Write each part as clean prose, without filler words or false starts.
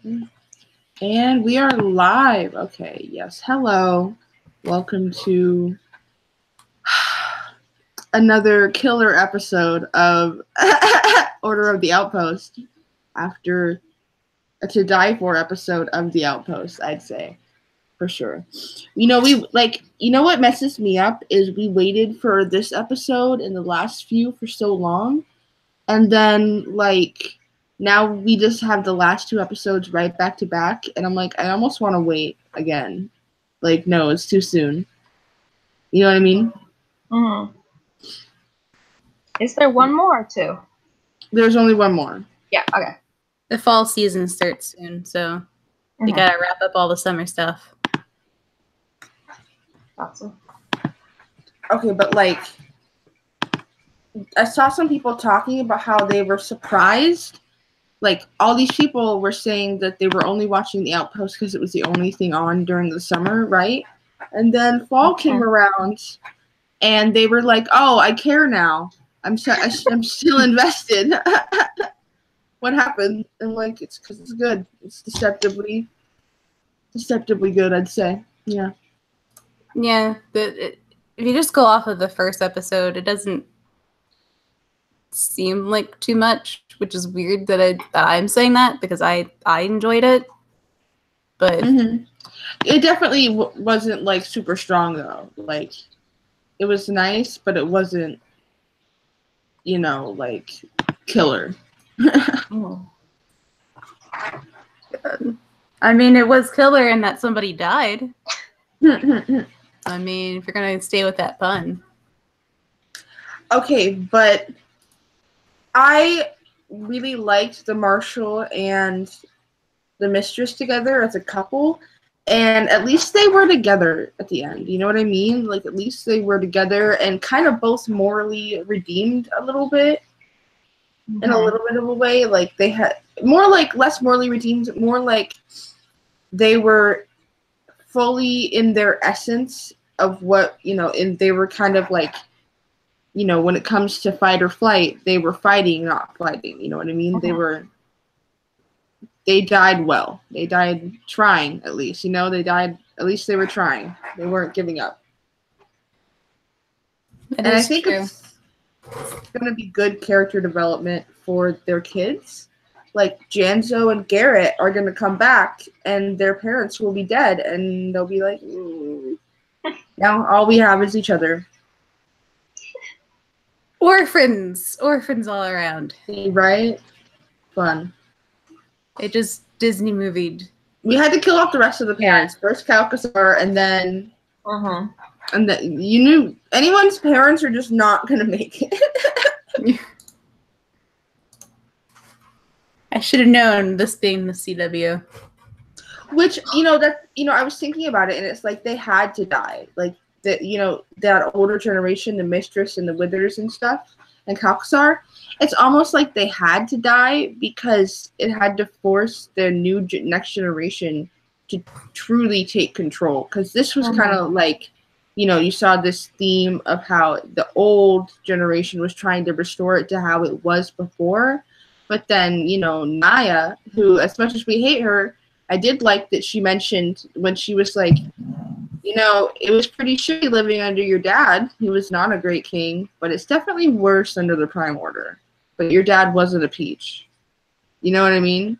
And we are live. Okay, yes. Hello. Welcome to another killer episode of Order of the Outpost. After a to die for episode of the Outpost, I'd say. For sure. What messes me up is we waited for this episode and the last few for so long. And then, now we just have the last two episodes right back to back. And I'm like, I almost want to wait again. No, it's too soon. You know what I mean? Mm-hmm. Is there one more or two? There's only one more. Yeah, okay. The fall season starts soon, so we gotta wrap up all the summer stuff. Awesome. Okay, but I saw some people talking about how they were surprised. All these people were saying that they were only watching The Outpost because it was the only thing on during the summer, right? And then fall came around, and they were like, "Oh, I care now. I'm still invested." What happened? And it's because it's good. It's deceptively good, I'd say. Yeah. Yeah, if you just go off of the first episode, it doesn't seem like too much, which is weird that I'm saying that because I enjoyed it, but it definitely wasn't super strong though. It was nice, but it wasn't, killer. I mean, it was killer in that somebody died. I mean, if you're gonna stay with that pun. Okay, but I really liked the Marshal and the Mistress together as a couple, and at least they were together at the end. You know what I mean? At least they were together and kind of both morally redeemed a little bit, in a little bit of a way. They had more less morally redeemed, more they were fully in their essence of what, and they were kind of when it comes to fight or flight, they were fighting, not fighting. You know what I mean? They died well. They died trying, at least. At least they were trying. They weren't giving up. And I think it's going to be good character development for their kids. Janzo and Garrett are going to come back, and their parents will be dead, and they'll be like, now all we have is each other. Orphans all around. Right? Fun. It just Disney movied. We had to kill off the rest of the parents. First Calcasar, and then and then you knew anyone's parents are just not gonna make it. I should have known, this being the CW. Which, I was thinking about it, and it's they had to die. That older generation, the Mistress and the Withers and stuff, and Calcasar, it's almost like they had to die because it had to force the next generation to truly take control. Because this was kind of you saw this theme of how the old generation was trying to restore it to how it was before. But then, Naya, who, as much as we hate her, I did like that she mentioned when she was it was pretty shitty living under your dad. He was not a great king, but it's definitely worse under the Prime Order. But your dad wasn't a peach. You know what I mean?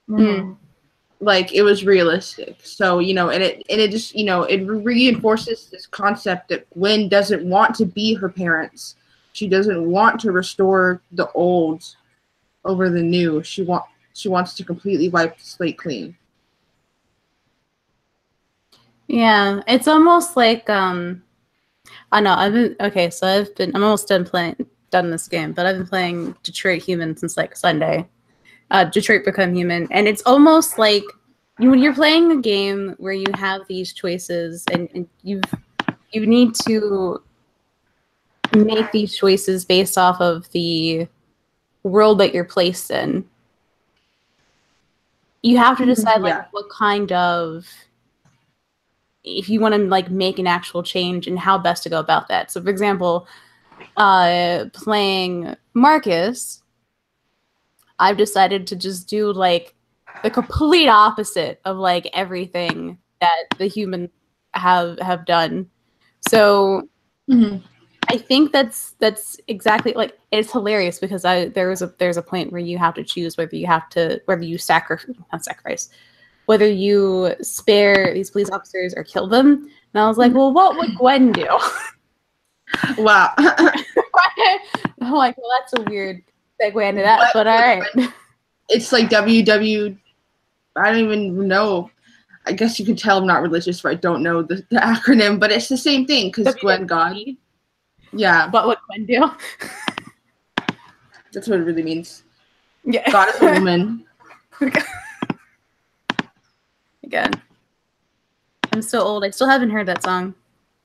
It was realistic. So, and it just, it reinforces this concept that Gwen doesn't want to be her parents. She doesn't want to restore the old over the new. She wants to completely wipe the slate clean. Yeah, it's almost like I know I'm almost done this game, but I've been playing Detroit Human since Sunday. Detroit Become Human, and it's almost like when you're playing a game where you have these choices and you need to make these choices based off of the world that you're placed in. You have to decide what kind of, if you want to make an actual change and how best to go about that. So for example, playing Marcus, I've decided to just do the complete opposite of like everything that the humans have done. So I think that's exactly like it's hilarious because there's a point where you have to choose whether you sacrifice whether you spare these police officers or kill them. And I was like, well, what would Gwen do? Wow. I'm like, well, that's a weird segue into that, but all right. It's like WW. I don't even know. I guess you can tell I'm not religious, but I don't know the acronym. But it's the same thing because Gwen God. Yeah. What would Gwen do? That's what it really means. Yeah. God is a woman. Again. I'm so old. I still haven't heard that song.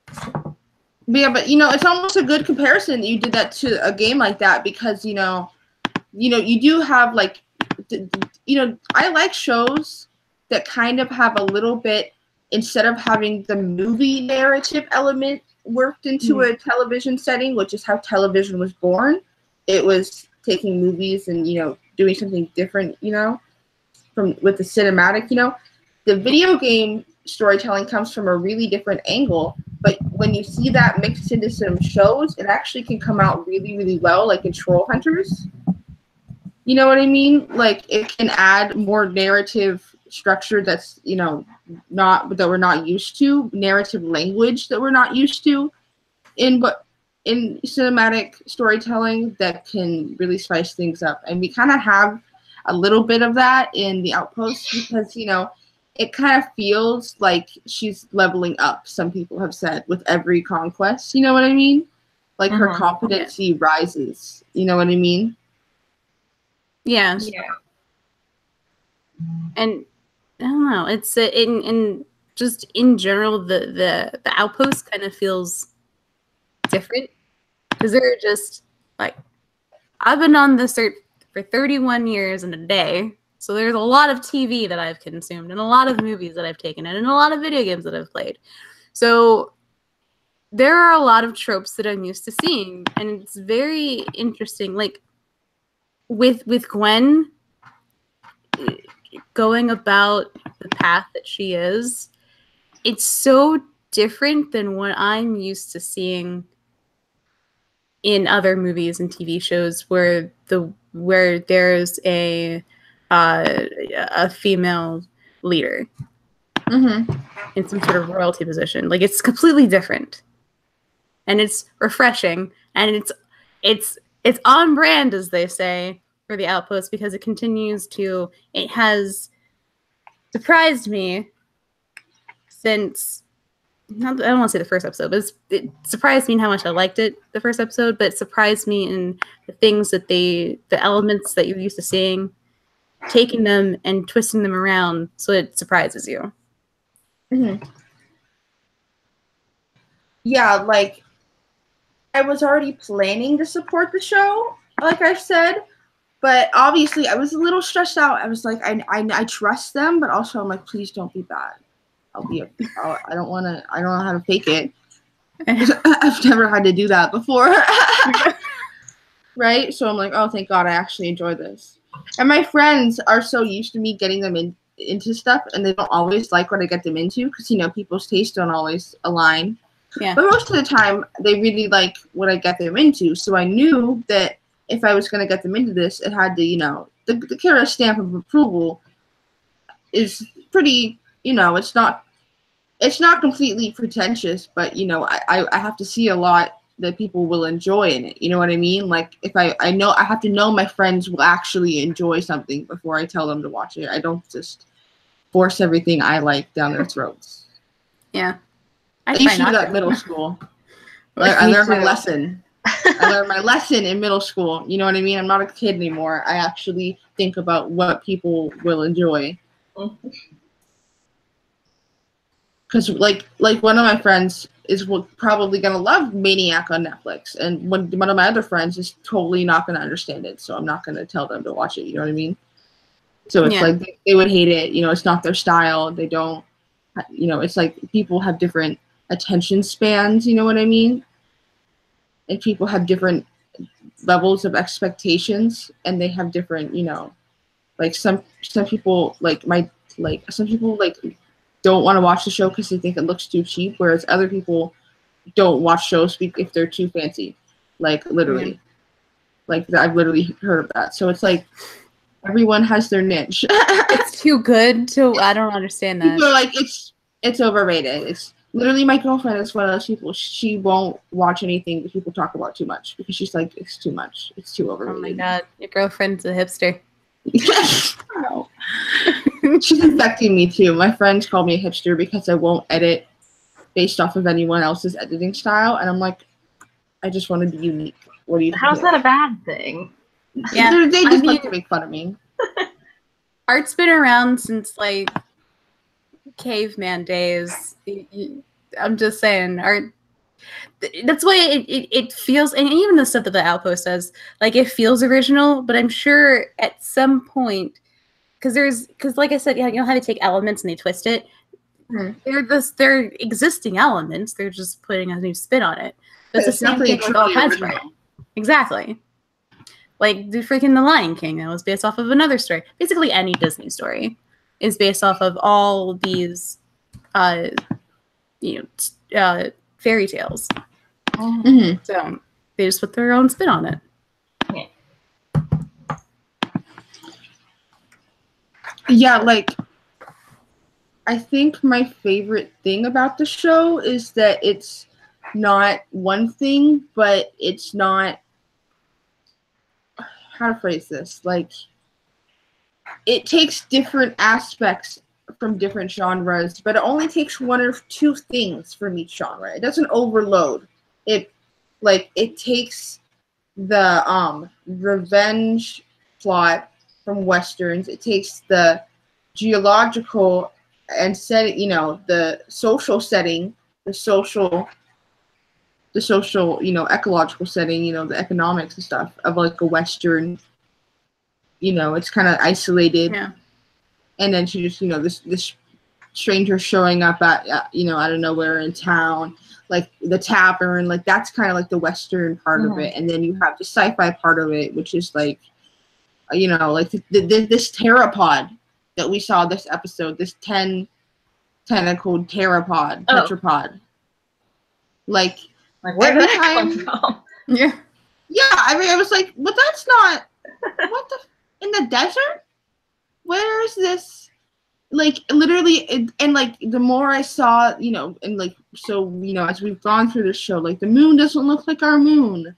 But yeah, but it's almost a good comparison that you did that to a game like that because you do have like I like shows that kind of have a little bit instead of having the movie narrative element worked into a television setting, which is how television was born. It was taking movies and doing something different, from with the cinematic, the video game storytelling comes from a really different angle, but when you see that mixed into some shows, it actually can come out really, really well, like in Troll Hunters. You know what I mean? Like it can add more narrative structure that's, that we're not used to, narrative language that we're not used to in cinematic storytelling that can really spice things up. And we kind of have a little bit of that in the Outpost because, it kind of feels like she's leveling up, some people have said, with every conquest. You know what I mean? Like her competency rises. You know what I mean? Yeah. And I don't know. It's in just in general, the Outpost kind of feels different because they're just like, I've been on this earth for 31 years and a day. So there's a lot of TV that I've consumed and a lot of movies that I've taken in and a lot of video games that I've played. So there are a lot of tropes that I'm used to seeing, and it's very interesting. Like with Gwen going about the path that she is, it's so different than what I'm used to seeing in other movies and TV shows where there's a female leader in some sort of royalty position. Like it's completely different, and it's refreshing, and it's on brand, as they say, for the Outpost because it has surprised me since. I don't want to say the first episode, but it surprised me in how much I liked it the first episode, but it surprised me in the things that the elements that you're used to seeing, taking them and twisting them around so it surprises you. Yeah, like I was already planning to support the show, like I said, but obviously I was a little stressed out. I was like, I trust them, but also I'm like, please don't be bad. I don't know how to fake it. I've never had to do that before. Right? So I'm like, oh, thank God I actually enjoy this. And my friends are so used to me getting them into stuff, and they don't always like what I get them into because, people's tastes don't always align. Yeah. But most of the time, they really like what I get them into. So I knew that if I was going to get them into this, it had to, the Kara stamp of approval is pretty, it's not completely pretentious, but I have to see a lot that people will enjoy in it. You know what I mean? Like if I have to know my friends will actually enjoy something before I tell them to watch it. I don't just force everything I like down their throats. Yeah. I used to do that in middle school. Like I learned my lesson. I learned my lesson in middle school. You know what I mean? I'm not a kid anymore. I actually think about what people will enjoy. Because like one of my friends is probably gonna love Maniac on Netflix, and one of my other friends is totally not gonna understand it. So I'm not gonna tell them to watch it. You know what I mean? So it's like they would hate it. It's not their style. They don't. It's like people have different attention spans. You know what I mean? And people have different levels of expectations, and they have different Like some people some people don't want to watch the show because they think it looks too cheap, whereas other people don't watch shows if they're too fancy. Like literally. Yeah. Like I've literally heard of that. So it's like everyone has their niche. It's too good to. I don't understand that. People are like it's overrated. It's literally my girlfriend is one of those people. She won't watch anything that people talk about too much because she's like it's too much. It's too overrated. Oh my god, your girlfriend's a hipster. No. She's infecting me too. My friends call me a hipster because I won't edit based off of anyone else's editing style, and I'm like, I just want to be unique. What do you? How's that a bad thing? Yeah, they just like to make fun of me. Art's been around since like caveman days. I'm just saying, art. That's why it feels, and even the stuff that the Outpost does, like it feels original. But I'm sure at some point, because like I said, you know how they take elements and they twist it. They're existing elements. They're just putting a new spin on it. But it's the same thing with all kinds of art. Exactly. Like the freaking The Lion King, that was based off of another story. Basically, any Disney story is based off of all these, fairy tales. Mm-hmm. So they just put their own spin on it. Yeah, like I think my favorite thing about the show is that it's not one thing, but it's not, how to phrase this, like it takes different aspects from different genres, but it only takes one or two things from each genre. It doesn't overload. It takes the revenge plot from westerns. It takes the geological and the social setting, the social, ecological setting, the economics and stuff of like a western. It's kind of isolated. Yeah. And then she just, this stranger showing up at, out of nowhere in town, like the tavern, like that's kind of like the western part of it. And then you have the sci-fi part of it, which is like, like this pteropod that we saw this episode, this 10-tentacled tetrapod. Like where did that come from? Yeah. Yeah, I mean, I was like, but that's not, what the, in the desert? Where is this? Like, literally, and like, the more I saw, and like, so, as we've gone through this show, like, the moon doesn't look like our moon.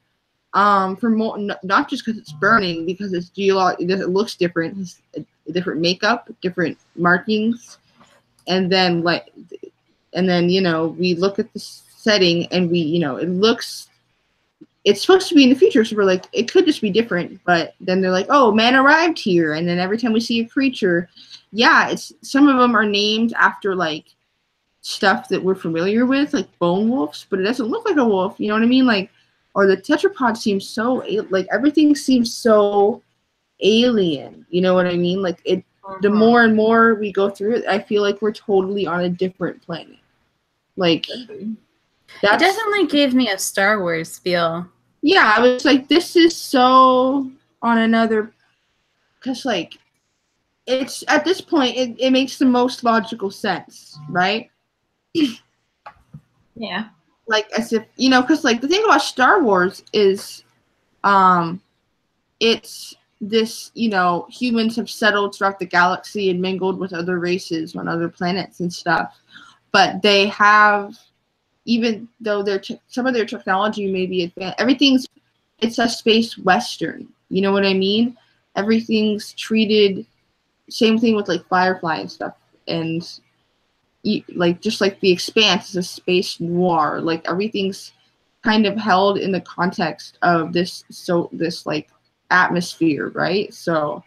For more, not just because it's burning, because it's it looks different, it's a different makeup, different markings, and then we look at the setting and we, it looks, it's supposed to be in the future, so we're like, it could just be different, but then they're like, oh, man arrived here, and then every time we see a creature, some of them are named after like stuff that we're familiar with, like bone wolves, but it doesn't look like a wolf, you know what I mean? Like, or the tetrapod seems so, like, everything seems so alien, you know what I mean? Like, the more and more we go through it, I feel like we're totally on a different planet. Like, it definitely gave me a Star Wars feel. Yeah, I was like, this is so on another, because, like, it's, at this point, it makes the most logical sense, right? Yeah. Like, as if, because, like, the thing about Star Wars is, it's this, humans have settled throughout the galaxy and mingled with other races on other planets and stuff. But they have, even though some of their technology may be advanced, it's a space western. You know what I mean? Everything's treated, same thing with, like, Firefly and stuff. And, like, just like The Expanse is a space noir. Like, everything's kind of held in the context of this like atmosphere, right? So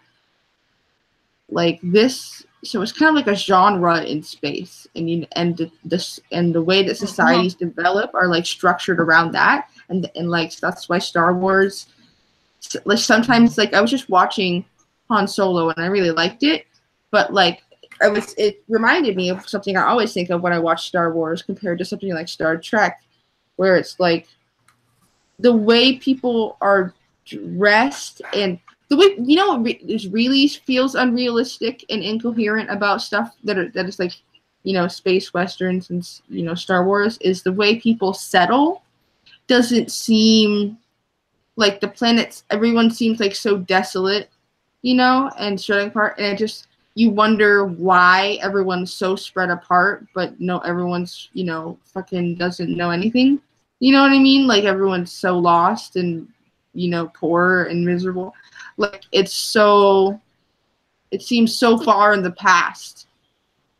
like this, so it's kind of like a genre in space, and the way that societies develop are like structured around that, and like that's why Star Wars, like, sometimes, like, I was just watching Han Solo and I really liked it, but like it reminded me of something I always think of when I watch Star Wars compared to something like Star Trek, where it's like the way people are dressed and The way, you know what really feels unrealistic and incoherent about stuff that is like, you know, space westerns and, you know, Star Wars, is the way people settle doesn't seem like the planets, everyone seems like so desolate, you know, and spreading apart, and it just, you wonder why everyone's so spread apart, but no, everyone's, you know, fucking doesn't know anything. You know what I mean? Like, everyone's so lost and, you know, poor and miserable. Like, it seems so far in the past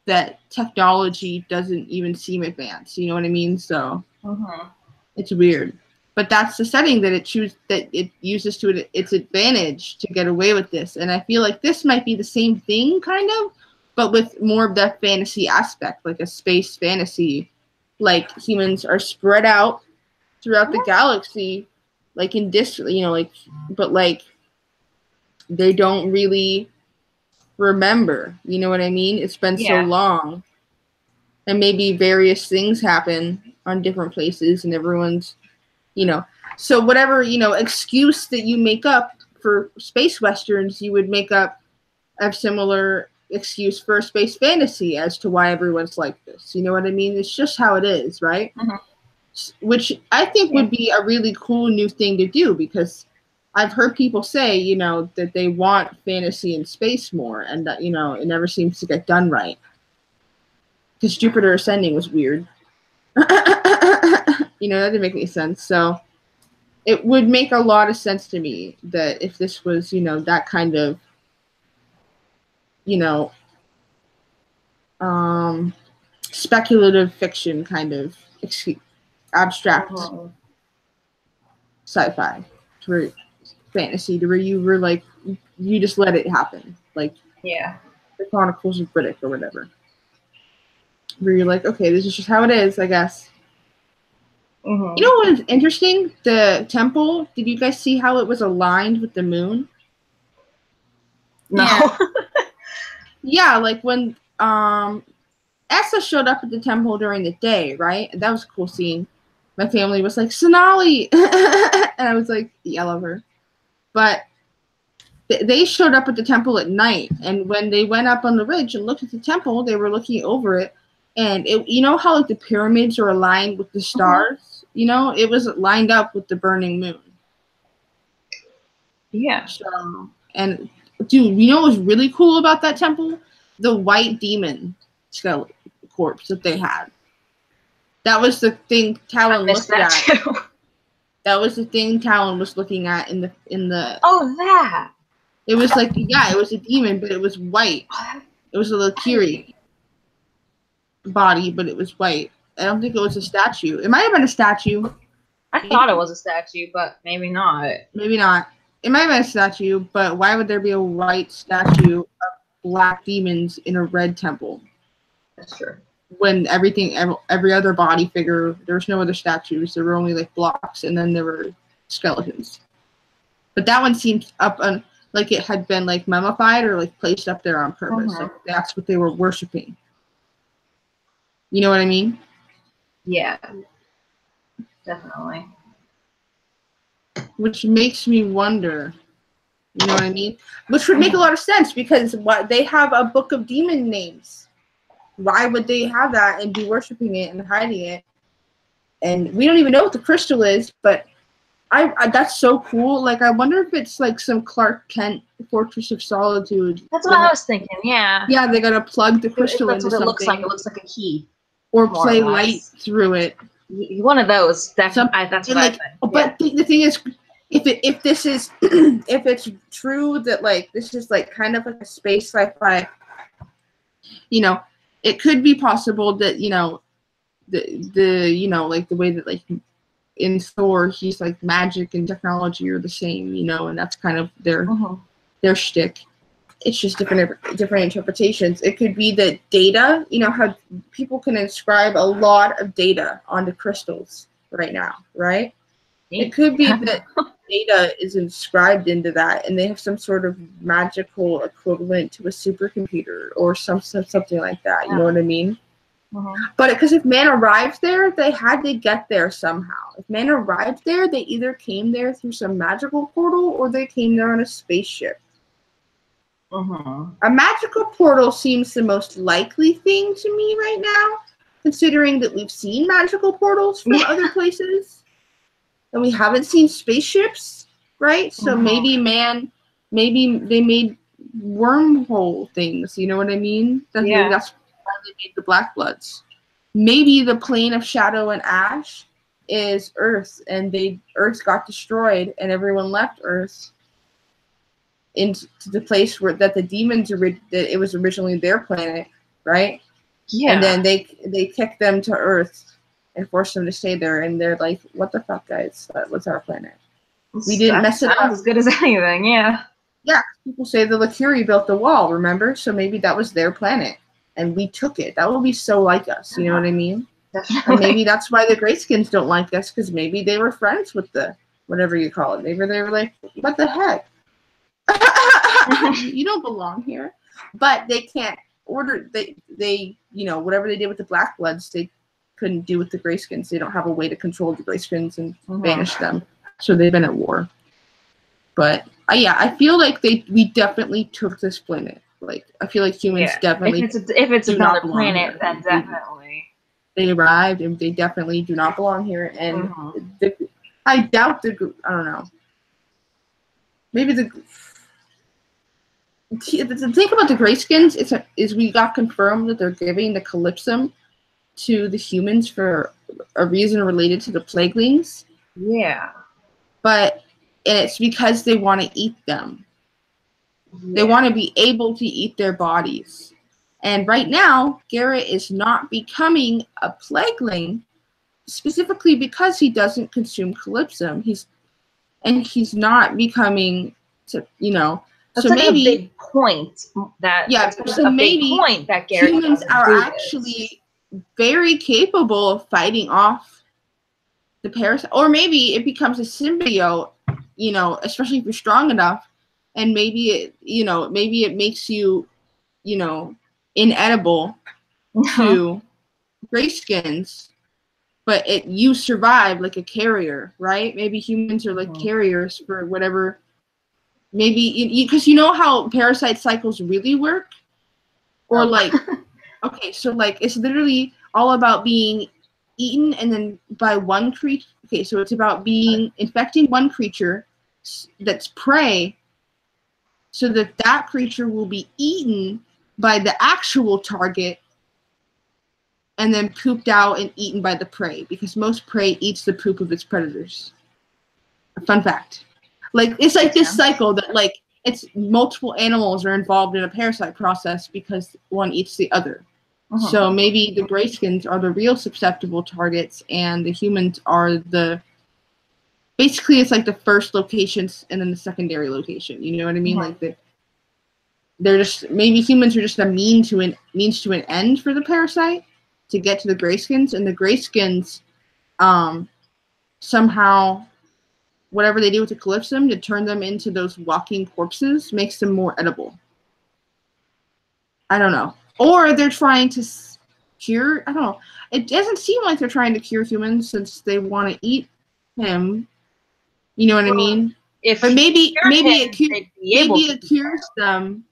that technology doesn't even seem advanced. You know what I mean? So it's weird. But that's the setting that it uses to its advantage to get away with this. And I feel like this might be the same thing, kind of, but with more of that fantasy aspect, like a space fantasy. Like, humans are spread out throughout the galaxy, like in you know, like, but like they don't really remember. You know what I mean? It's been so long, and maybe various things happen on different places, and everyone's, you know, so whatever, you know, excuse that you make up for space westerns, you would make up a similar excuse for a space fantasy as to why everyone's like this. You know what I mean? It's just how it is, right? Which I think would be a really cool new thing to do, because I've heard people say, you know, that they want fantasy in space more, and that, you know, it never seems to get done right. Because Jupiter Ascending was weird. You know, that didn't make any sense. So it would make a lot of sense to me that if this was, you know, that kind of, you know, speculative fiction kind of abstract sci-fi, to fantasy, to where you were like, you just let it happen, like the Chronicles of Riddick or whatever, where you're like, okay, this is just how it is, I guess. You know what is interesting? The temple, did you guys see how it was aligned with the moon? No. Yeah, like when Essa showed up at the temple during the day, right? That was a cool scene. My family was like, Sonali! And I was like, yeah, I love her. But they showed up at the temple at night, and when they went up on the ridge and looked at the temple, they were looking over it, and it, you know how like the pyramids are aligned with the stars? You know, it was lined up with the burning moon. Yeah. So, and dude, you know what was really cool about that temple? The white demon skeleton corpse that they had. That was the thing Talon looked at. Too. That was the thing Talon was looking at in the. Oh, that. It was like, yeah, it was a demon, but it was white. It was a Valkyrie body, but it was white. I don't think it was a statue. It might have been a statue. I thought it was a statue, but maybe not. Maybe not. It might have been a statue, but why would there be a white statue of black demons in a red temple? That's true. When every other body figure, there was no other statues. There were only like blocks, and then there were skeletons. But that one seemed up on, like it had been like mummified or like placed up there on purpose. Like that's what they were worshiping. You know what I mean? Yeah. Definitely. Which makes me wonder, you know what I mean? Which would make a lot of sense, because they have a book of demon names. Why would they have that and be worshiping it and hiding it? And we don't even know what the crystal is, but I that's so cool. Like, I wonder if it's like some Clark Kent Fortress of Solitude. That's what I was thinking, yeah. Yeah, they gotta plug the crystal That's into what it something. looks like. It looks like a key. Or play light through it. One of those. That's what I think. But the thing is, if this is if it's true that like this is like kind of like a space sci-fi, you know, it could be possible that, you know, the you know, like the way that like in Thor, he's like magic and technology are the same, you know, and that's kind of their shtick. It's just different interpretations. It could be that data, you know, how people can inscribe a lot of data onto crystals right now, right? It could be that data is inscribed into that, and they have some sort of magical equivalent to a supercomputer or something like that. You know what I mean? But because if man arrived there, they had to get there somehow. If man arrived there, they either came there through some magical portal or they came there on a spaceship. A magical portal seems the most likely thing to me right now, considering that we've seen magical portals from other places, and we haven't seen spaceships, right? So maybe they made wormhole things, you know what I mean? Maybe that's why they made the Black Bloods. Maybe the plane of shadow and ash is Earth, and Earth got destroyed, and everyone left Earth into the place where that the demons that it was originally their planet, right? Yeah. And then they kicked them to Earth and forced them to stay there, and they're like, "What the fuck, guys? That was our planet. We didn't mess it up." As good as anything, yeah. Yeah, people say the Lakiri built the wall, remember? So maybe that was their planet, and we took it. That would be so like us, you know what I mean? Definitely. And maybe that's why the Greyskins don't like us, because maybe they were friends with the whatever you call it. Maybe they were like, "What the heck? You don't belong here." But they can't order. They whatever they did with the Black Bloods, they couldn't do with the Greyskins. They don't have a way to control the Greyskins and banish them. So they've been at war. But yeah, I feel like we definitely took this planet. Like I feel like humans definitely. If it's another planet, then definitely. They arrived, and they definitely do not belong here. And I doubt I don't know. Maybe the thing about the Greyskins is we got confirmed that they're giving the Calypsum to the humans for a reason related to the Plaguelings. Yeah. But it's because they want to eat them. Yeah. They want to be able to eat their bodies. And right now, Garrett is not becoming a Plagueling specifically because he doesn't consume Calypsum. He's not becoming, That's so like maybe a big point that so maybe Garrett humans are actually very capable of fighting off the parasite, or maybe it becomes a symbiote, especially if you're strong enough, and maybe it makes you, inedible to Greyskins, but you survive like a carrier, right? Maybe humans are like carriers for whatever. Maybe because you know how parasite cycles really work, or like, okay, so like it's literally all about being eaten and then by one creature. Okay, so it's about infecting one creature that's prey, so that creature will be eaten by the actual target, and then pooped out and eaten by the prey, because most prey eats the poop of its predators. A fun fact. Like it's like this cycle that like it's multiple animals are involved in a parasite process because one eats the other. So maybe the Greyskins are the real susceptible targets, and the humans are basically it's like the first locations and then the secondary location. You know what I mean? Like they're just, maybe humans are just a means to an end for the parasite to get to the Greyskins, and the Greyskins somehow, whatever they do with the Calypsum to turn them into those walking corpses makes them more edible. I don't know. Or they're trying to cure, I don't know. It doesn't seem like they're trying to cure humans since they want to eat him. You know what I mean? But maybe it cures them,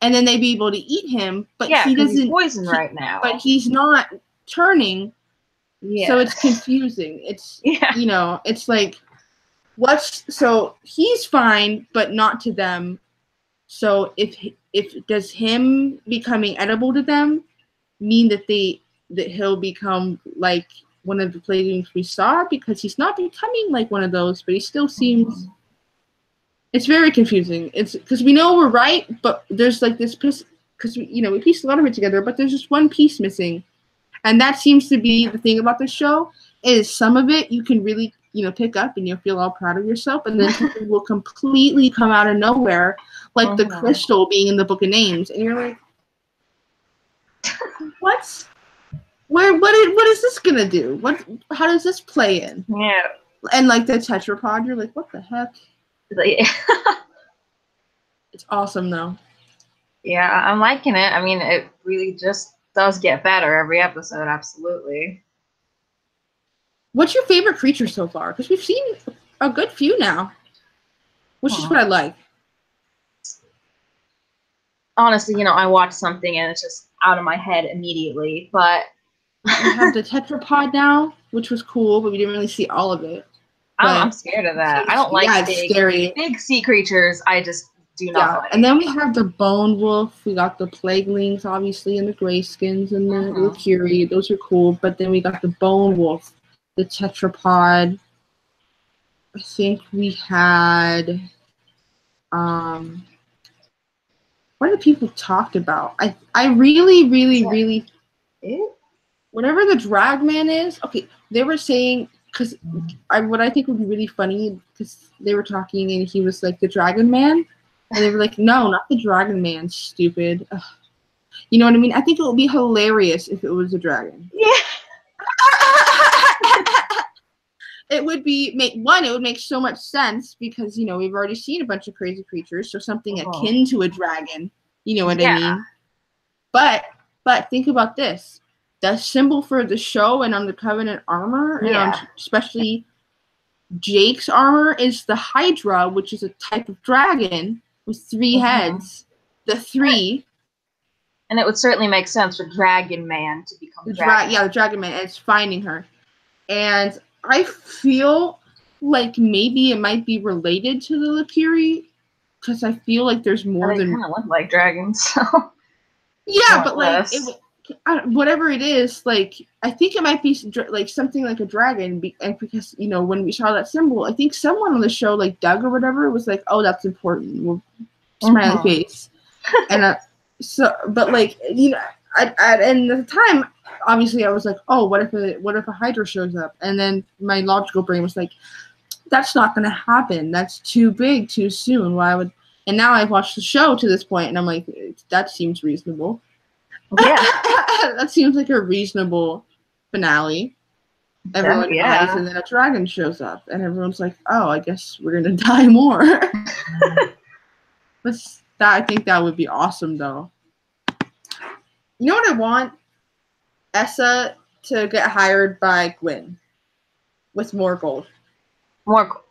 and then they'd be able to eat him, but he doesn't. He's poisoned right now. But he's not turning. Yeah. So it's confusing. It's it's like so he's fine, but not to them. So if does him becoming edible to them mean that he'll become like one of the Plaguelings we saw, because he's not becoming like one of those, but he still seems. It's very confusing. It's because we know we're right, but there's like this piece, because we pieced a lot of it together, but there's just one piece missing, and that seems to be the thing about the show. Is some of it you can really pick up and you'll feel all proud of yourself, and then something will completely come out of nowhere, like the crystal being in the Book of Names, and you're like, what? What is this gonna do? How does this play in? Yeah. And like the tetrapod, you're like, what the heck? It's awesome though. Yeah, I'm liking it. I mean, it really just does get better every episode, absolutely. What's your favorite creature so far? Because we've seen a good few now, which is what I like. Honestly, I watched something and it's just out of my head immediately, but we have the tetrapod now, which was cool, but we didn't really see all of it. I'm scared of that. I don't like big sea creatures. I just do not like. And then we have the bone wolf. We got the plaguelings, obviously, and the grayskins and the Lacuri. Those are cool. But then we got the bone wolf, the tetrapod. I think we had what did people talked about? I really whatever the dragman is. Okay, they were saying because what I think would be really funny because they were talking and he was like the dragon man, and they were like, no, not the dragon man, stupid. Ugh. You know what I mean? I think it would be hilarious if it was a dragon. Yeah. It would it would make so much sense because, we've already seen a bunch of crazy creatures, so something akin to a dragon, you know what I mean? But think about this. The symbol for the show and on the Covenant armor, and especially Jake's armor, is the Hydra, which is a type of dragon with 3 heads. The 3. And it would certainly make sense for Dragon Man to become the Dragon Man, and it's finding her. And I feel like maybe it might be related to the Lacuri, because I feel like there's more than... They kind of look like dragons, so... Yeah, but like, whatever it is, like, I think it might be like something like a dragon, and because, when we saw that symbol, I think someone on the show, like Doug or whatever, was like, oh, that's important. We'll smiley face. And but like, and at the time, obviously I was like, oh, what if a Hydra shows up? And then my logical brain was like, that's not going to happen. That's too big, too soon. Why would? And now I've watched the show to this point, and I'm like, that seems reasonable. Yeah, that seems like a reasonable finale. Everyone dies, and then a dragon shows up, and everyone's like, oh, I guess we're gonna die more. I think that would be awesome, though. You know what I want? Essa to get hired by Gwyn with more gold. More gold.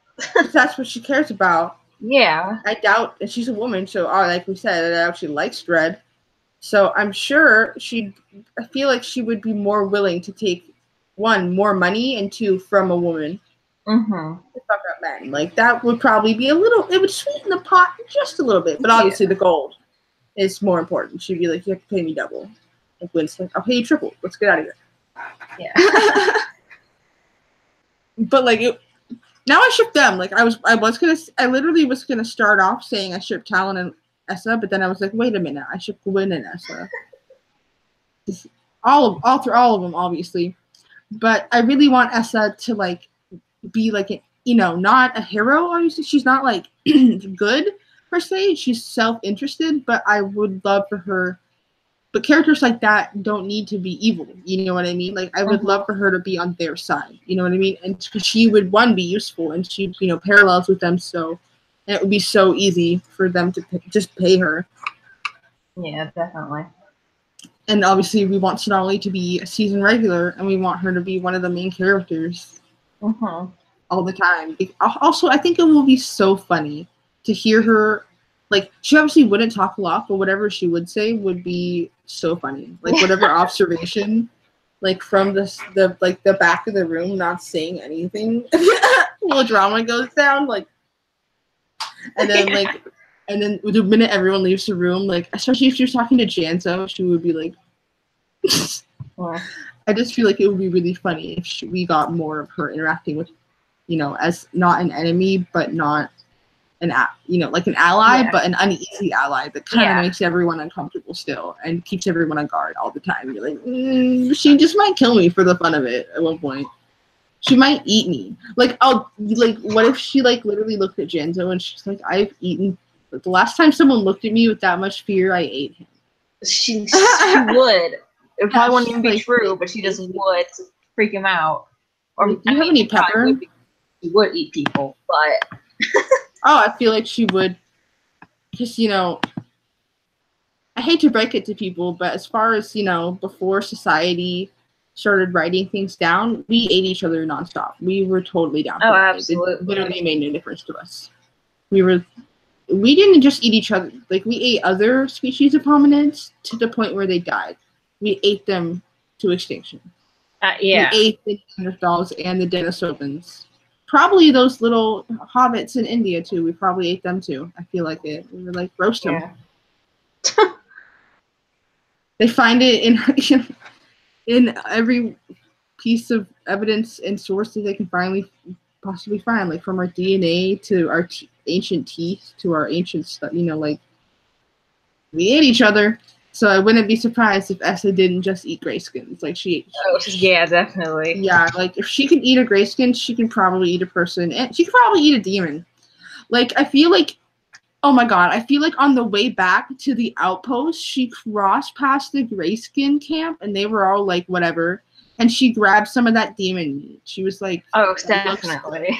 That's what she cares about. Yeah. I doubt, and she's a woman, so like we said, I doubt she likes Dread. So I'm sure I feel like she would be more willing to take, 1, more money, and 2, from a woman. Mm-hmm. To fuck up men. Like, that would probably be it would sweeten the pot just a little bit, but obviously the gold is more important. She'd be like, you have to pay me double. Like, Gwyn's like, I'll pay you triple. Let's get out of here. Yeah. But, like, now I ship them. Like, I literally was gonna start off saying I ship Talon and Essa, but then I was like, wait a minute, I ship Gwyn and Essa. All of them, obviously. But I really want Essa to, like, be like, not a hero, obviously. She's not, like, good, per se. She's self-interested, but I would love for her. But characters like that don't need to be evil. You know what I mean? Like, I would love for her to be on their side. You know what I mean? And she would, 1, be useful, and she, parallels with them, so it would be so easy for them to just pay her. Yeah, definitely. And obviously, we want Sonali to be a season regular, and we want her to be one of the main characters all the time. Also, I think it will be so funny to hear her. Like, she obviously wouldn't talk a lot, but whatever she would say would be so funny. Like, whatever observation, like, from the back of the room, not saying anything, while drama goes down, like, and then, like, and then the minute everyone leaves the room, like, especially if she was talking to Janzo, she would be like, I just feel like it would be really funny if we got more of her interacting with, as not an enemy, but not like an ally, but an uneasy ally that kind of makes everyone uncomfortable still and keeps everyone on guard all the time. You're like, she just might kill me for the fun of it at one point. She might eat me. Like, what if she, like, literally looked at Janzo and she's like, I've eaten. The last time someone looked at me with that much fear, I ate him. She would. It probably wouldn't even be true, but she just would to freak him out. Or do you have any pepper? She would eat people, but... Oh, I feel like she would. Because, I hate to break it to people, but as far as, before society started writing things down, we ate each other nonstop. We were totally down for Oh, that. absolutely. It literally made no difference to us. We didn't just eat each other. Like, we ate other species of hominids to the point where they died. We ate them to extinction. Yeah. We ate the Neanderthals and the Denisovans. Probably those little hobbits in India, too. We probably ate them, too. I feel like it. We were like, roast them. Yeah. They find it in every piece of evidence and source that they can possibly find, like from our DNA to our ancient teeth to our ancient stuff. Like, we ate each other, so I wouldn't be surprised if Essa didn't just eat grayskins. Like, she ate. Oh, yeah, definitely. Yeah, like if she can eat a grayskin, she can probably eat a person, and she can probably eat a demon. Like, I feel like. Oh my god, I feel like on the way back to the outpost, she crossed past the grayskin camp and they were all like, whatever. And she grabbed some of that demon meat. She was like, oh, definitely.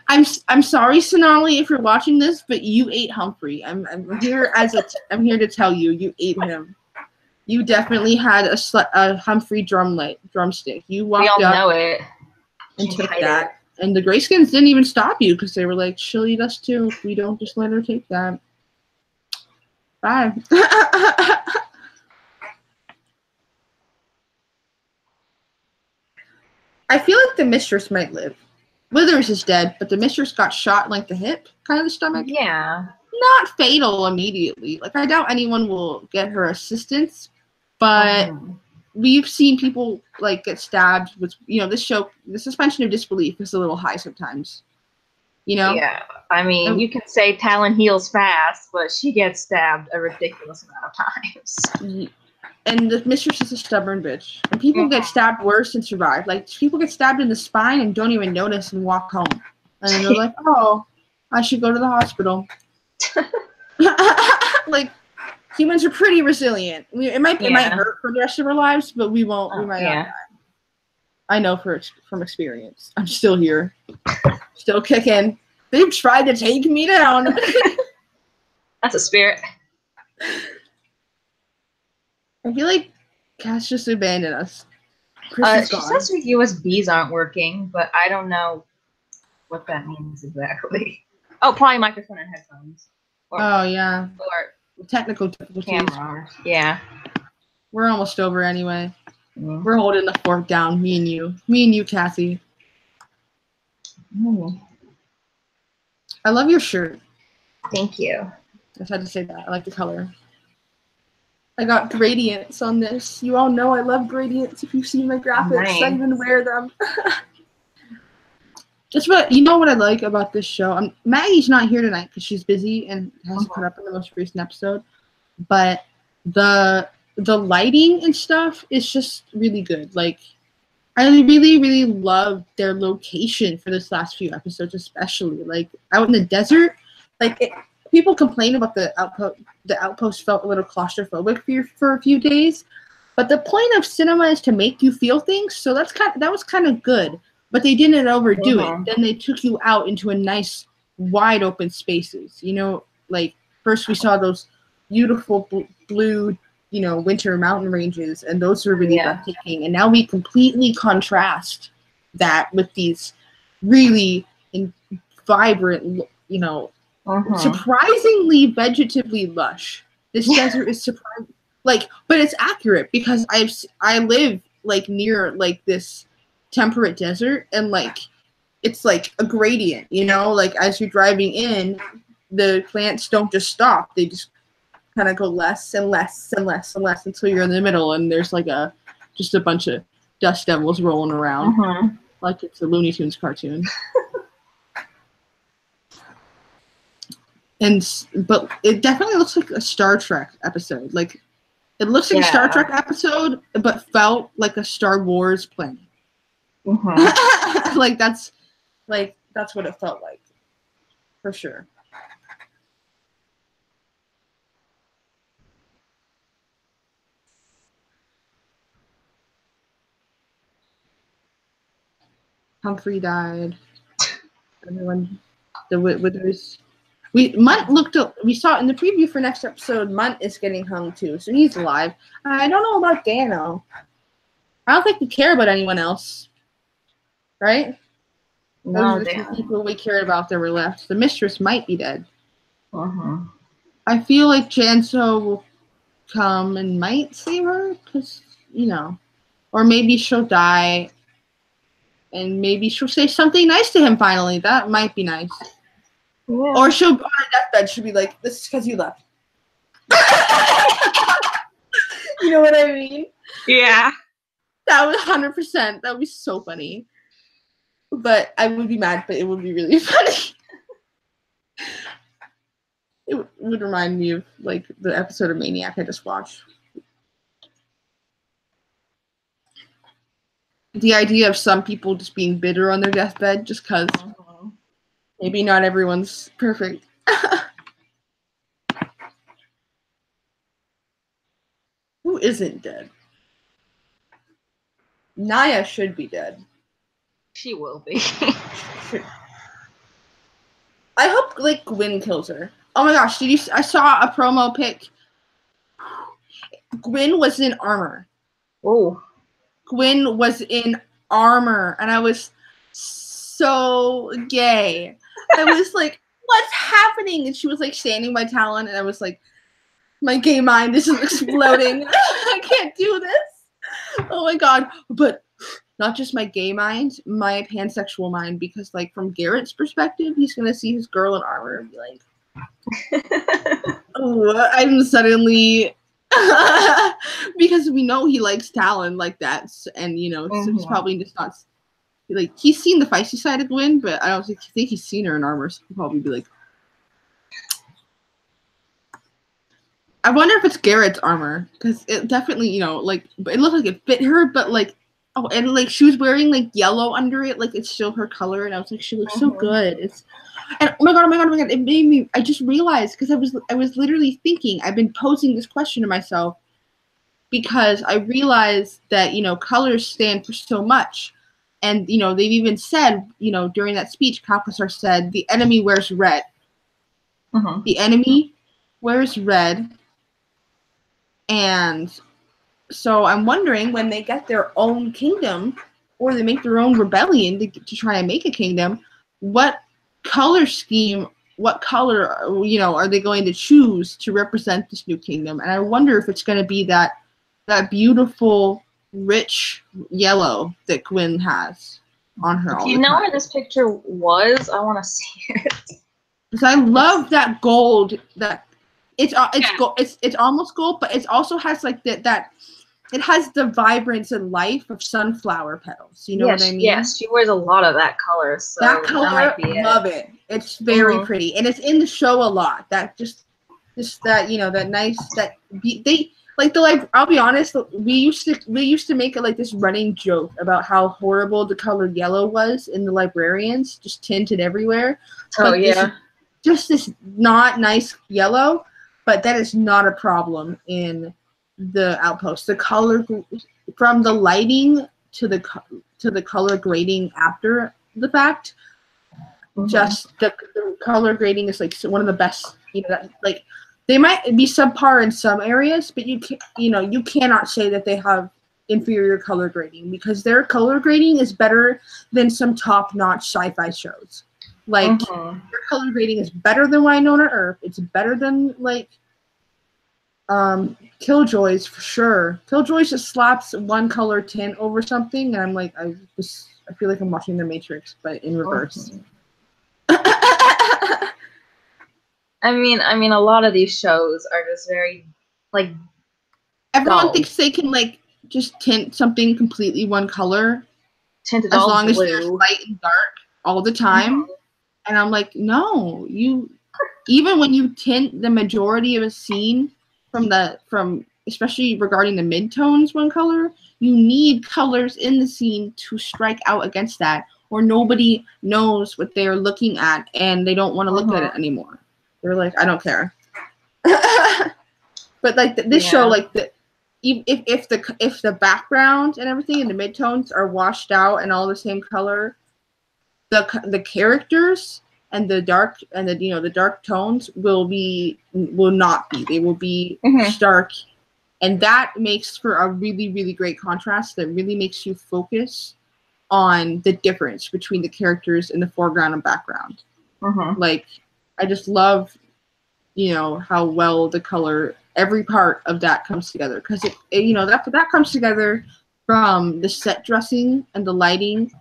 I'm sorry, Sonali, if you're watching this, but you ate Humphrey. I'm here I'm here to tell you ate him. You definitely had a Humphrey drumstick. You walked up know it. And took that. And the Grayskins didn't even stop you because they were like, she'll eat us too if we don't just let her take that. Bye. I feel like the mistress might live. Withers is dead, but the mistress got shot in like the hip, kind of the stomach. Yeah. Not fatal immediately. Like, I doubt anyone will get her assistance, but we've seen people like get stabbed with, this show, the suspension of disbelief is a little high sometimes. Yeah. I mean, you can say Talon heals fast, but she gets stabbed a ridiculous amount of times. And the mistress is a stubborn bitch. And people get stabbed worse and survive. Like, people get stabbed in the spine and don't even notice and walk home. And then they're like, oh, I should go to the hospital. Like, humans are pretty resilient. It might hurt for the rest of our lives, but we won't. We might not die. I know from experience. I'm still here, still kicking. They've tried to take me down. That's a spirit. I feel like Cass just abandoned us. She says her USBs aren't working, but I don't know what that means exactly. Oh, probably microphone and headphones. Yeah. Or technical difficulties. Camera. Yeah. We're almost over anyway. We're holding the fort down, me and you, Cassie. I love your shirt. Thank you. I just had to say that. I like the color. I got gradients on this. You all know I love gradients. If you've seen my graphics, I even wear them. You know what I like about this show? Maggie's not here tonight because she's busy and hasn't put up in the most recent episode. But the lighting and stuff is just really good. Like, I really, really love their location for this last few episodes, especially like out in the desert. Like, people complain about the outpost. The outpost felt a little claustrophobic for a few days, but the point of cinema is to make you feel things. So that was kind of good, but they didn't overdo it. Then they took you out into a nice, wide open spaces. Like first we saw those beautiful blue, winter mountain ranges, and those were really breathtaking. And now we completely contrast that with these really vibrant, surprisingly vegetatively lush. This desert is surprising, but it's accurate because I live like near like this temperate desert, and like it's like a gradient, like as you're driving in, the plants don't just stop; they just kind of go less and less and less and less until you're in the middle, and there's like just a bunch of dust devils rolling around, like it's a Looney Tunes cartoon. But it definitely looks like a Star Trek episode. Like, it looks like a Star Trek episode, but felt like a Star Wars planet. Like that's what it felt like, for sure. Humphrey died. Everyone, the Withers We saw in the preview for next episode, Munt is getting hung too, so he's alive. I don't know about Dano. I don't think we care about anyone else, right? No, those are the two people we cared about that were left. The mistress might be dead. Uh-huh. I feel like Janso will come and might save her, because, you know, or maybe she'll die, and maybe she'll say something nice to him finally. That might be nice. Yeah. Or she'll, on her deathbed, she'll be like, this is because you left. You know what I mean? Yeah. That would 100%. That would be so funny. But I would be mad, but it would be really funny. It would remind me of, like, the episode of Maniac I just watched. The idea of some people just being bitter on their deathbed just because maybe not everyone's perfect. Who isn't dead? Naya should be dead. She will be. I hope, like, Gwyn kills her. Oh my gosh, I saw a promo pic. Gwyn was in armor. Oh. Gwyn was in armor, and I was so gay. I was like, what's happening? And she was like standing by Talon, and I was like, my gay mind is exploding. I can't do this. Oh my god. But not just my gay mind, my pansexual mind, because, like, from Garrett's perspective, he's gonna see his girl in armor and be like, oh, I'm suddenly because we know he likes Talon like that, and, you know, so he's probably just not, like, he's seen the feisty side of Gwyn, but I don't think he's seen her in armor, so he'll probably be like, I wonder if it's Garrett's armor, because it definitely, you know, like, it looked like it fit her, but, like, oh, and, like, she was wearing, like, yellow under it, like, it's still her color, and I was like, she looks so good. And oh my god, it made me, I just realized, because I was literally thinking, I've been posing this question to myself, because I realized that, you know, colors stand for so much, and, you know, they've even said, you know, during that speech, Kalkasar said, the enemy wears red. The enemy wears red, and so I'm wondering, when they get their own kingdom, or they make their own rebellion to try and make a kingdom, what color scheme, what color, you know, are they going to choose to represent this new kingdom? And I wonder if it's going to be that beautiful, rich yellow that Gwyn has on her. Do you know where this picture was? I want to see it. Because I love that gold. That it's gold. It's almost gold, but it also has, like, that. It has the vibrance and life of sunflower petals. You know what I mean? Yes, she wears a lot of that color. So that color, love it. It's very pretty, and it's in the show a lot. That just that, you know, that nice, that they like the, like, I'll be honest, we used to make it like this running joke about how horrible the color yellow was in the librarians, just tinted everywhere. Oh, but yeah. Just this not nice yellow, but that is not a problem in the Outpost. The color, from the lighting to the color grading after the fact, just the color grading is, like, one of the best. You know, that, like, they might be subpar in some areas, but you cannot say that they have inferior color grading, because their color grading is better than some top-notch sci-fi shows. Like, their color grading is better than Winona Earp. It's better than, like, Killjoy's for sure. Killjoy just slaps one color tint over something, and I'm like, I feel like I'm watching The Matrix, but in reverse. I mean, a lot of these shows are just very, like, everyone thinks they can, like, just tint something completely one color, tinted as all long blue. as there's light and dark all the time. And I'm like, no, even when you tint the majority of a scene from especially regarding the midtones one color, you need colors in the scene to strike out against that, or nobody knows what they're looking at and they don't want to look at it anymore. They're like, I don't care. But, like, this show, like, if the background and everything and the midtones are washed out and all the same color, the characters and the dark and the dark tones will not be. They will be stark, and that makes for a really, really great contrast that really makes you focus on the difference between the characters in the foreground and background. Like, I just love, how well the color, every part of that comes together, because that comes together from the set dressing and the lighting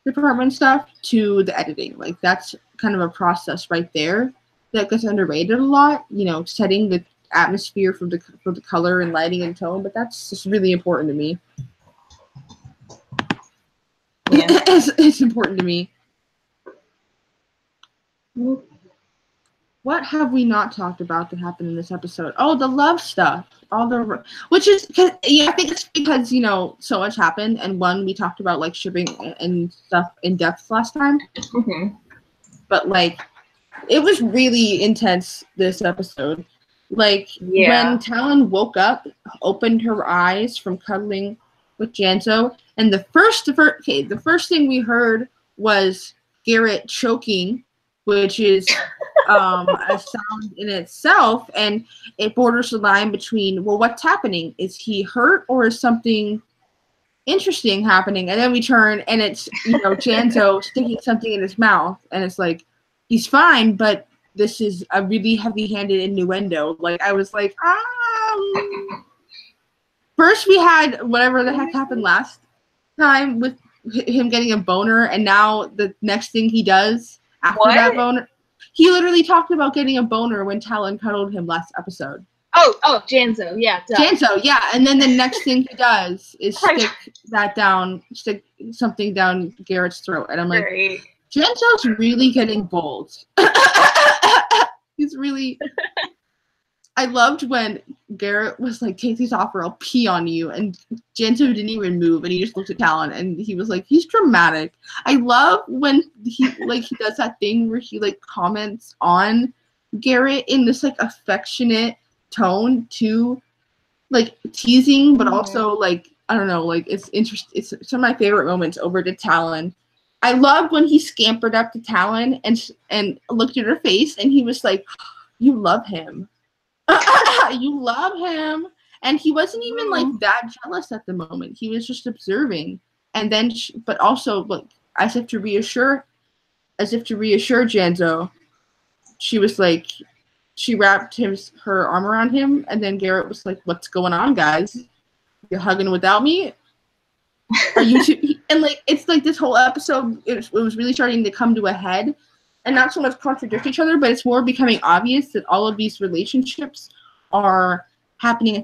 department stuff to the editing. Like, that's kind of a process right there that gets underrated a lot. Setting the atmosphere for the color and lighting and tone, but that's just really important to me. Yeah. It's important to me. What have we not talked about that happened in this episode? Oh, the love stuff. Which is, I think it's because, so much happened, and one, we talked about, like, shipping and stuff in depth last time. But, like, it was really intense, this episode. Like, when Talon woke up, opened her eyes from cuddling with Janzo, and the first thing we heard was Garrett choking, which is a sound in itself, and it borders the line between, well, what's happening? Is he hurt, or is something interesting happening? And then we turn, and it's Janzo sticking something in his mouth, and it's like, he's fine, but this is a really heavy-handed innuendo. Like, I was like, First we had whatever the heck happened last time with him getting a boner, and now the next thing he does after that boner, he literally talked about getting a boner when Talon cuddled him last episode. Oh, Janzo, yeah. Janzo, yeah. And then the next thing he does is stick something down Garrett's throat. And I'm like, Janzo's really getting bold. He's really... I loved when Garrett was like, take these off or I'll pee on you. And Janzo didn't even move, and he just looked at Talon, and he was like, he's dramatic. I love when he does that thing where he like comments on Garrett in this like affectionate tone too, like teasing, but also like, I don't know, like it's interesting. It's some of my favorite moments over to Talon. I loved when he scampered up to Talon and looked at her face, and he was like, you love him. You love him. And he wasn't even like that jealous at the moment. He was just observing. And then but also like as if to reassure Janzo, she was like, she wrapped her arm around him, and then Garrett was like, what's going on, guys? You're hugging without me? Are you two? And like, it's like this whole episode, it was really starting to come to a head, and not so much contradict each other, but it's more becoming obvious that all of these relationships are happening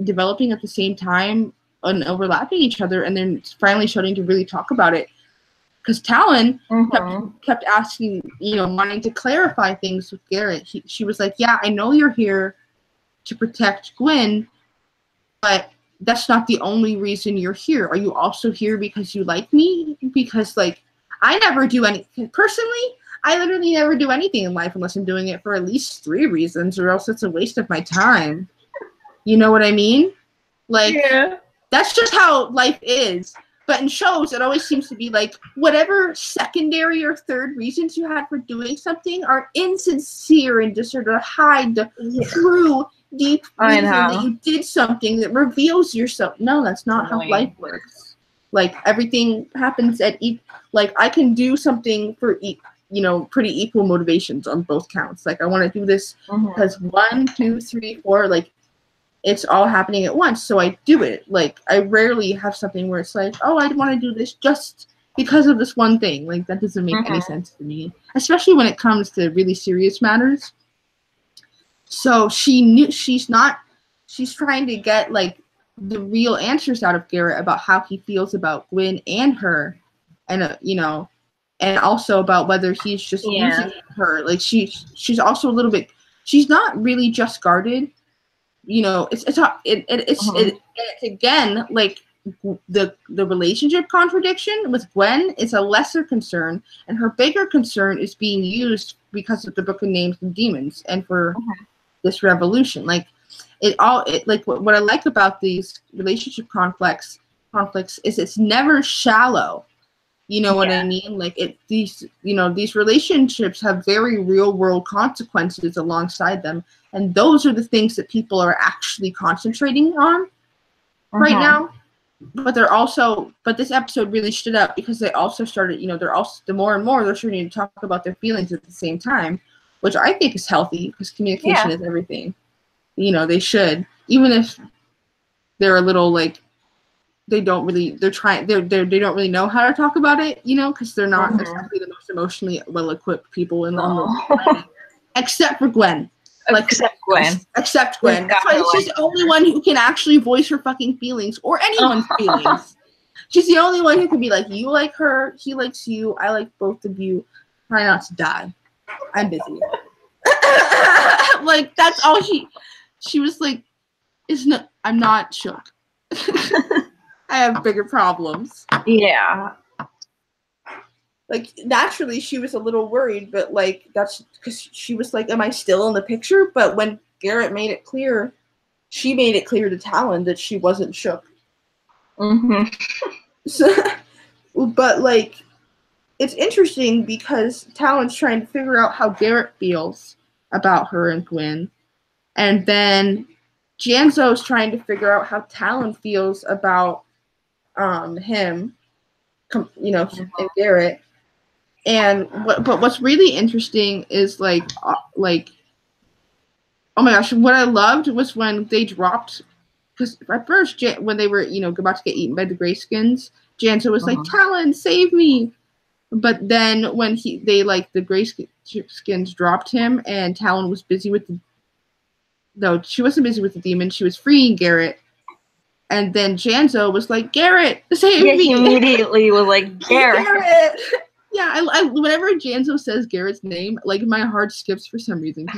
developing at the same time and overlapping each other, and then finally starting to really talk about it. Because Talon kept asking, wanting to clarify things with Garrett. She was like, yeah, I know you're here to protect Gwen, but that's not the only reason you're here. Are you also here because you like me? Because, like, I never do anything. Personally, I literally never do anything in life unless I'm doing it for at least 3 reasons, or else it's a waste of my time. You know what I mean? Like, that's just how life is. But in shows, it always seems to be like whatever secondary or third reasons you had for doing something are insincere and just sort of hide the true, deep reason that you did something that reveals yourself. No, that's not how life works. Like, everything happens at like, I can do something for pretty equal motivations on both counts. Like, I want to do this because 1, 2, 3, 4, like, it's all happening at once, so I do it. Like, I rarely have something where it's like, oh, I want to do this just because of this one thing. Like, that doesn't make any sense to me, especially when it comes to really serious matters. So she's trying to get, like, the real answers out of Garrett about how he feels about Gwen and her, and, and also about whether he's just using her. Like, she's also a little bit, she's not really just guarded. It's again, like, the relationship contradiction with Gwen is a lesser concern, and her bigger concern is being used because of the Book of Names and Demons and for this revolution. Like, what I like about these relationship conflicts is it's never shallow. You know what I mean? Like these relationships have very real world consequences alongside them. And those are the things that people are actually concentrating on right now. But this episode really stood up because they also started, the more and more they're starting to talk about their feelings at the same time, which I think is healthy because communication is everything. They should, even if they're a little like, they don't really know how to talk about it, because they're not exactly the most emotionally well-equipped people on the planet, except for Gwen. Except Gwen. That's why she's the only one who can actually voice her fucking feelings or anyone's feelings. She's the only one who can be like, you like her, he likes you, I like both of you. Try not to die. I'm busy. Like that's all she was like. I'm not shook. I have bigger problems. Yeah. Like, naturally, she was a little worried, but, like, that's because she was like, am I still in the picture? But when Garrett made it clear, she made it clear to Talon that she wasn't shook. So, but, like, it's interesting because Talon's trying to figure out how Garrett feels about her and Gwen. And then Janzo's trying to figure out how Talon feels about him, and Garrett. And what's really interesting is like oh my gosh, what I loved was when they dropped, because at first when they were about to get eaten by the Greyskins, Janzo was like, Talon, save me. But then when the Greyskins dropped him and Talon was busy with she wasn't busy with the demon, she was freeing Garrett. And then Janzo was like, Garrett, save me. He immediately was like, Garrett. Yeah, I whenever Janzo says Garrett's name, like my heart skips for some reason.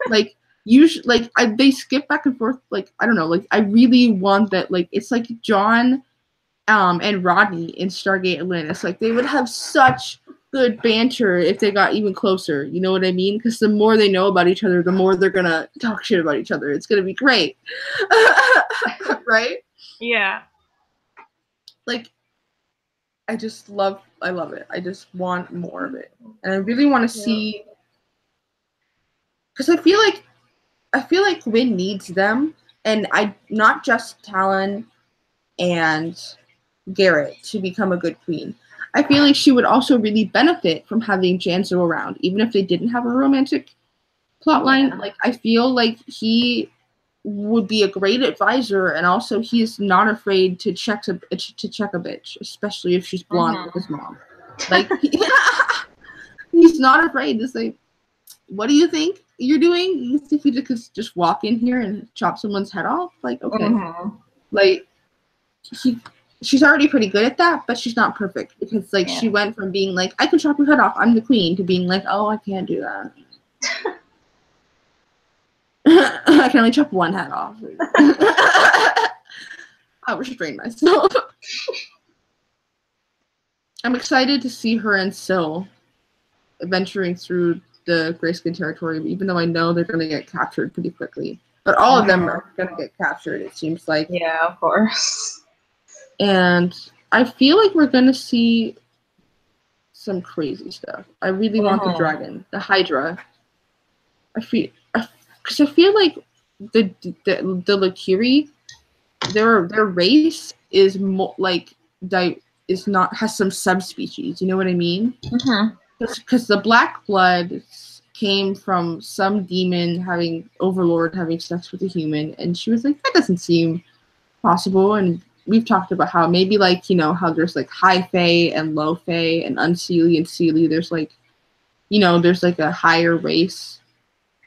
Like usually, like they skip back and forth. Like I don't know. Like I really want that. Like it's like John, and Rodney in Stargate Atlantis. Like they would have such good banter if they got even closer. You know what I mean? Because the more they know about each other, the more they're gonna talk shit about each other. It's gonna be great, right? Yeah. Like. I love it. I just want more of it. And I really want to see, because I feel like Gwen needs them, and not just Talon and Garrett to become a good queen. I feel like she would also really benefit from having Janzo around, even if they didn't have a romantic plotline. Like I feel like he would be a great advisor, and also he's not afraid to check a bitch, especially if she's blonde with his mom. Like he's not afraid to say, what do you think you're doing? You think you just walk in here and chop someone's head off? Like, okay. Like she's already pretty good at that, but she's not perfect, because like she went from being like, I can chop your head off, I'm the queen, to being like, oh, I can't do that. I can only chop one head off. I'll restrain myself. I'm excited to see her and Syl venturing through the Greyskin territory, even though I know they're going to get captured pretty quickly. But all of them are going to get captured, it seems like. Yeah, of course. And I feel like we're going to see some crazy stuff. I really want the dragon, the Hydra. Because I feel like the Lakiri, their race is more like has some subspecies. You know what I mean? Because the Black Blood came from some demon overlord having sex with a human, and she was like, that doesn't seem possible. And we've talked about how maybe like how there's like high fae and low fae and unseelie and seelie. There's like there's like a higher race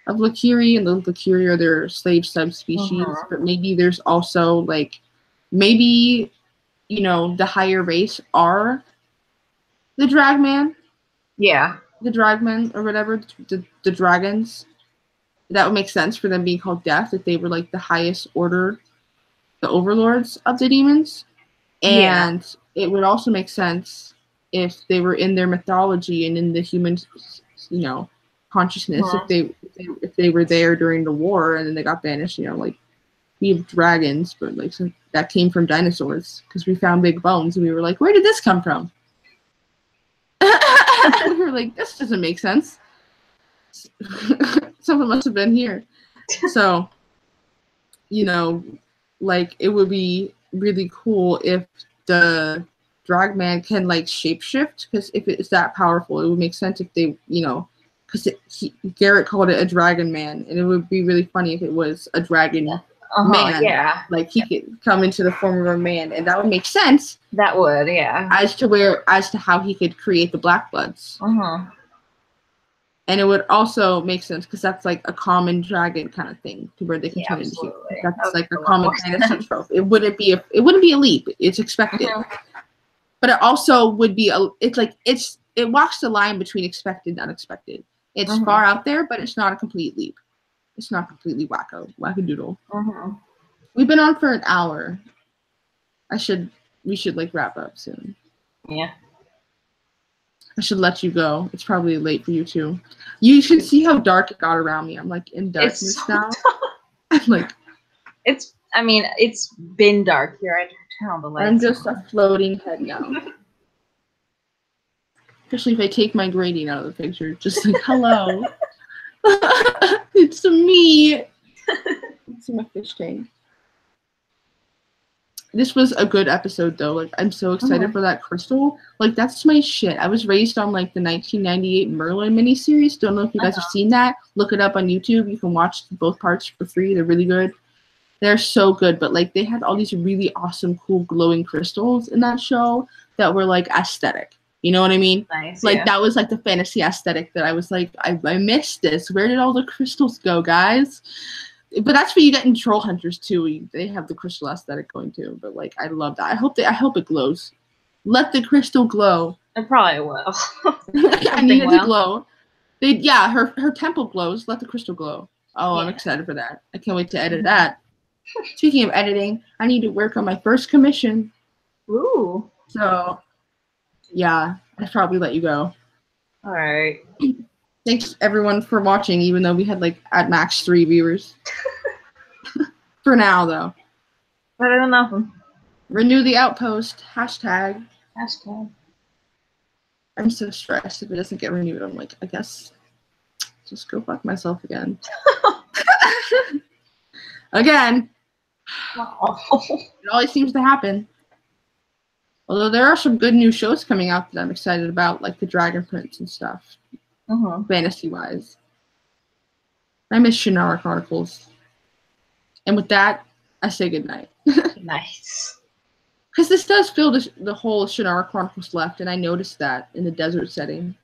of Lakiri, and the Lakiri are their slave subspecies, but maybe there's also like the higher race are the Dragman. Yeah. The Dragmen or whatever, the dragons. That would make sense for them being called Death if they were like the highest order, the overlords of the demons. And it would also make sense if they were in their mythology and in the human, consciousness. If they were there during the war and then they got banished, like we have dragons, but like that came from dinosaurs because we found big bones and we were like, where did this come from? And we're like, this doesn't make sense. Something must have been here. So, you know, like it would be really cool if the Dragman can like shapeshift, because if it's that powerful, it would make sense if they, you know, because Garrett called it a dragon man, and it would be really funny if it was a dragon man. Yeah. Like he could come into the form of a man, and that would make sense. That would, yeah. As to how he could create the Black Bloods. And it would also make sense because that's like a common dragon kind of thing, to where they can turn into. That's like a common fantasy trope. It wouldn't be a leap. It's expected, but it also would be it walks the line between expected and unexpected. It's far out there, but it's not a complete leap. It's not completely wackadoodle. We've been on for an hour. We should like wrap up soon. Yeah. I should let you go. It's probably late for you too. You should see how dark it got around me. I'm like in darkness now. I'm like, it's been dark here. I turn on the lights. I'm just a floating head now. Especially if I take my grading out of the picture. Just like, hello. It's me. Let's see my fish tank. This was a good episode though. Like, I'm so excited for that crystal. Like, that's my shit. I was raised on like the 1998 Merlin miniseries. Don't know if you guys have seen that. Look it up on YouTube. You can watch both parts for free. They're really good. They're so good. But like, they had all these really awesome, cool, glowing crystals in that show that were like aesthetic. You know what I mean? Nice. Like, that was like the fantasy aesthetic that I was like, I missed this. Where did all the crystals go, guys? But that's what you get in Troll Hunters too. They have the crystal aesthetic going too. But like, I love that. I hope it glows. Let the crystal glow. It probably will. I need it to glow. Her temple glows. Let the crystal glow. Oh, I'm excited for that. I can't wait to edit that. Speaking of editing, I need to work on my first commission. Ooh. So, yeah, I'll probably let you go. All right. Thanks everyone for watching, even though we had like at max 3 viewers. For now, though. Better than nothing. Renew the Outpost. Hashtag. I'm so stressed if it doesn't get renewed. I'm like, I guess just go fuck myself again. Again. It always seems to happen. Although there are some good new shows coming out that I'm excited about, like the Dragon Prince and stuff. Fantasy-wise. I miss Shannara Chronicles. And with that, I say goodnight. Nice. Because this does feel the whole Shannara Chronicles left, and I noticed that in the desert setting.